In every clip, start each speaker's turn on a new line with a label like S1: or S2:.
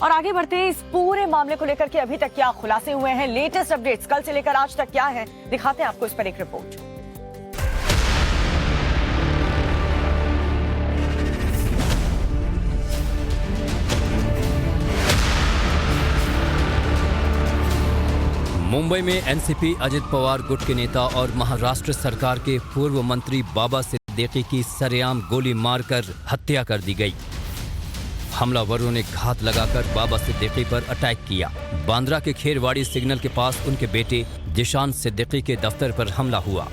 S1: और आगे बढ़ते हैं इस पूरे मामले को लेकर के अभी तक क्या खुलासे हुए हैं, लेटेस्ट अपडेट्स कल से लेकर आज तक क्या है, दिखाते हैं आपको इस पर एक रिपोर्ट।
S2: मुंबई में एनसीपी अजित पवार गुट के नेता और महाराष्ट्र सरकार के पूर्व मंत्री बाबा सिद्दीकी की सरेआम गोली मारकर हत्या कर दी गई। हमलावरों ने घात लगाकर बाबा सिद्दीकी पर अटैक किया। बांद्रा के खेरवाड़ी सिग्नल के पास उनके बेटे जिशान सिद्दीकी के दफ्तर पर हमला हुआ।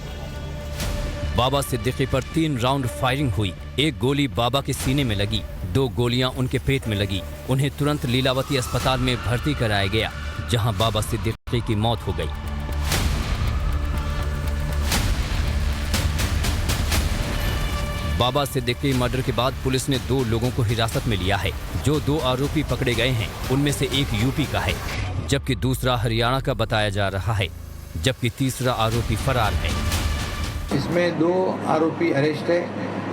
S2: बाबा सिद्दीकी पर 3 राउंड फायरिंग हुई। एक गोली बाबा के सीने में लगी, 2 गोलियां उनके पेट में लगी। उन्हें तुरंत लीलावती अस्पताल में भर्ती कराया गया, जहां बाबा सिद्दीकी की मौत हो गई। बाबा सिद्दीकी मर्डर के बाद पुलिस ने 2 लोगों को हिरासत में लिया है। जो 2 आरोपी पकड़े गए हैं उनमें से एक यूपी का है, जबकि दूसरा हरियाणा का बताया जा रहा है, जबकि तीसरा आरोपी फरार है।
S3: इसमें 2 आरोपी अरेस्ट है,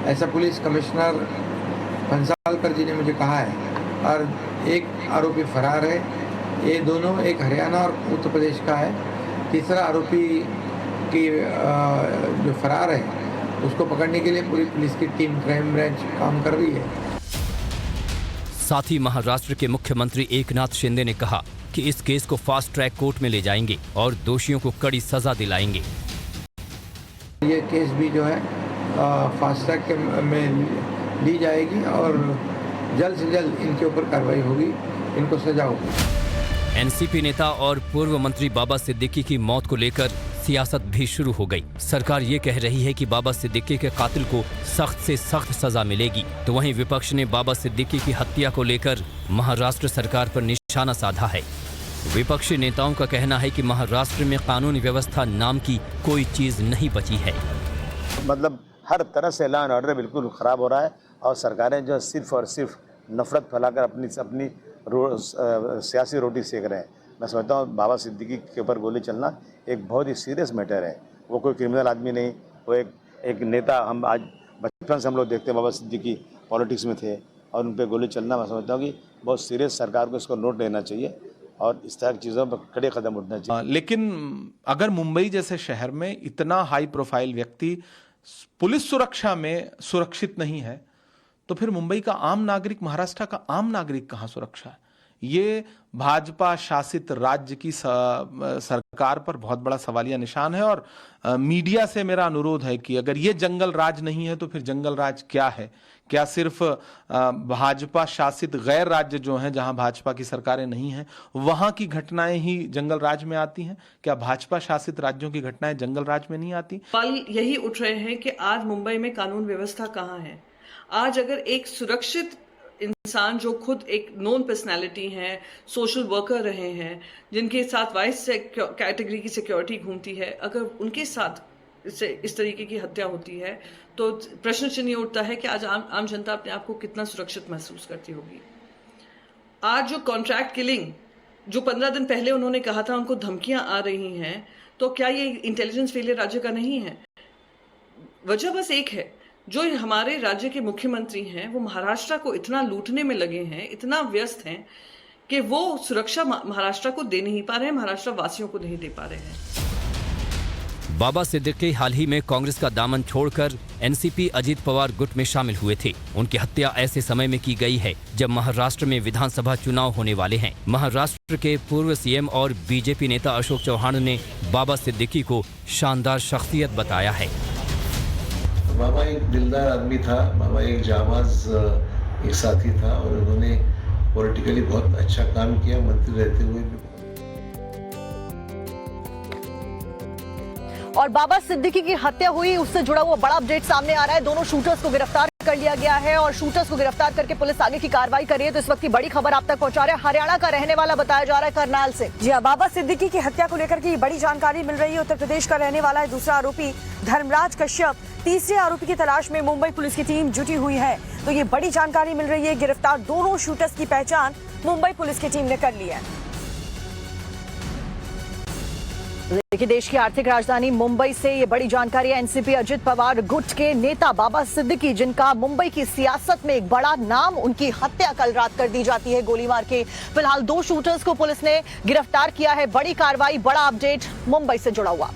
S3: ऐसा पुलिस कमिश्नर पंसालकर जी ने मुझे कहा है, और एक आरोपी फरार है। ये दोनों एक हरियाणा और उत्तर प्रदेश का है। तीसरा आरोपी की जो फरार है उसको पकड़ने के लिए पूरी पुलिस की टीम क्राइम ब्रांच काम कर रही है।
S2: साथ ही महाराष्ट्र के मुख्यमंत्री एकनाथ शिंदे ने कहा कि इस केस को फास्ट ट्रैक कोर्ट में ले जाएंगे और दोषियों को कड़ी सजा दिलाएंगे।
S3: ये केस भी जो है फास्ट ट्रैक में ली जाएगी और जल्द से जल्द इनके ऊपर कार्रवाई होगी, इनको सजा होगी।
S2: एनसीपी नेता और पूर्व मंत्री बाबा सिद्दीकी की मौत को लेकर सियासत भी शुरू हो गई। सरकार ये कह रही है कि बाबा सिद्दीकी के कातिल को सख्त से सख्त सजा मिलेगी, तो वहीं विपक्ष ने बाबा सिद्दीकी की हत्या को लेकर महाराष्ट्र सरकार पर निशाना साधा है। विपक्षी नेताओं का कहना है कि महाराष्ट्र में कानूनी व्यवस्था नाम की कोई चीज नहीं बची है।
S4: मतलब हर तरह से लॉ एंड ऑर्डर बिल्कुल खराब हो रहा है और सरकारें जो सिर्फ और सिर्फ नफरत फैलाकर अपनी सियासी रोटी सेक रहे हैं। मैं समझता हूँ बाबा सिद्दीकी के ऊपर गोली चलना एक बहुत ही सीरियस मैटर है। वो कोई क्रिमिनल आदमी नहीं, वो एक नेता। हम आज बचपन से हम लोग देखते हैं बाबा सिद्दीकी पॉलिटिक्स में थे और उन पर गोली चलना, मैं समझता हूँ कि बहुत सीरियस, सरकार को इसको नोट लेना चाहिए और इस तरह की चीज़ों पर कड़े कदम उठना चाहिए।
S5: लेकिन अगर मुंबई जैसे शहर में इतना हाई प्रोफाइल व्यक्ति पुलिस सुरक्षा में सुरक्षित नहीं है, तो फिर मुंबई का आम नागरिक, महाराष्ट्र का आम नागरिक कहाँ सुरक्षा है? ये भाजपा शासित राज्य की सरकार पर बहुत बड़ा सवालिया निशान है। और मीडिया से मेरा अनुरोध है कि अगर ये जंगल राज नहीं है तो फिर जंगल राज क्या है? क्या सिर्फ भाजपा शासित गैर राज्य जो हैं, जहां भाजपा की सरकारें नहीं हैं, वहां की घटनाएं ही जंगल राज में आती हैं? क्या भाजपा शासित राज्यों की घटनाएं जंगल राज में नहीं आती?
S6: सवाल यही उठ रहे हैं कि आज मुंबई में कानून व्यवस्था कहाँ है? आज अगर एक सुरक्षित इंसान जो खुद एक नोन पर्सनैलिटी हैं, सोशल वर्कर रहे हैं, जिनके साथ वाइस कैटेगरी की सिक्योरिटी घूमती है, अगर उनके साथ इस तरीके की हत्या होती है तो प्रश्न चिन्ह उठता है कि आज आम जनता अपने आप को कितना सुरक्षित महसूस करती होगी। आज जो कॉन्ट्रैक्ट किलिंग जो 15 दिन पहले उन्होंने कहा था उनको धमकियां आ रही हैं, तो क्या ये इंटेलिजेंस फेलियर राज्य का नहीं है? वजह बस एक है, जो हमारे राज्य के मुख्यमंत्री हैं वो महाराष्ट्र को इतना लूटने में लगे हैं, इतना व्यस्त हैं कि वो सुरक्षा महाराष्ट्र को दे नहीं पा रहे हैं, महाराष्ट्र वासियों को नहीं दे पा रहे हैं।
S2: बाबा सिद्दीकी हाल ही में कांग्रेस का दामन छोड़कर एनसीपी अजित पवार गुट में शामिल हुए थे। उनकी हत्या ऐसे समय में की गई है जब महाराष्ट्र में विधानसभा चुनाव होने वाले हैं। महाराष्ट्र के पूर्व सीएम और बीजेपी नेता अशोक चौहान ने बाबा सिद्दीकी को शानदार शख्सियत बताया है।
S7: बाबा एक दिलदार आदमी था, बाबा एक जाबाज एक साथी था और उन्होंने पॉलिटिकली बहुत अच्छा काम किया मंत्री रहते हुए भी।
S1: और बाबा सिद्दीकी की हत्या हुई, उससे जुड़ा हुआ बड़ा अपडेट सामने आ रहा है। दोनों शूटर्स को गिरफ्तार कर लिया गया है और शूटर्स को गिरफ्तार करके पुलिस आगे की कार्रवाई कर रही है। तो इस वक्त की बड़ी खबर आप तक पहुंचा रहे हैं, हरियाणा का रहने वाला बताया जा रहा है करनाल से।
S8: जी हां, बाबा सिद्दीकी की हत्या को लेकर की बड़ी जानकारी मिल रही है। उत्तर प्रदेश का रहने वाला है दूसरा आरोपी धर्मराज कश्यप। तीसरे आरोपी की तलाश में मुंबई पुलिस की टीम जुटी हुई है। तो ये बड़ी जानकारी मिल रही है। गिरफ्तार दोनों शूटर्स की पहचान मुंबई पुलिस की टीम ने कर ली है।
S1: देखिए, देश की आर्थिक राजधानी मुंबई से ये बड़ी जानकारी है। एनसीपी अजित पवार गुट के नेता बाबा सिद्दीकी, जिनका मुंबई की सियासत में एक बड़ा नाम, उनकी हत्या कल रात कर दी जाती है गोली मार के। फिलहाल 2 शूटर्स को पुलिस ने गिरफ्तार किया है। बड़ी कार्रवाई, बड़ा अपडेट मुंबई से जुड़ा हुआ।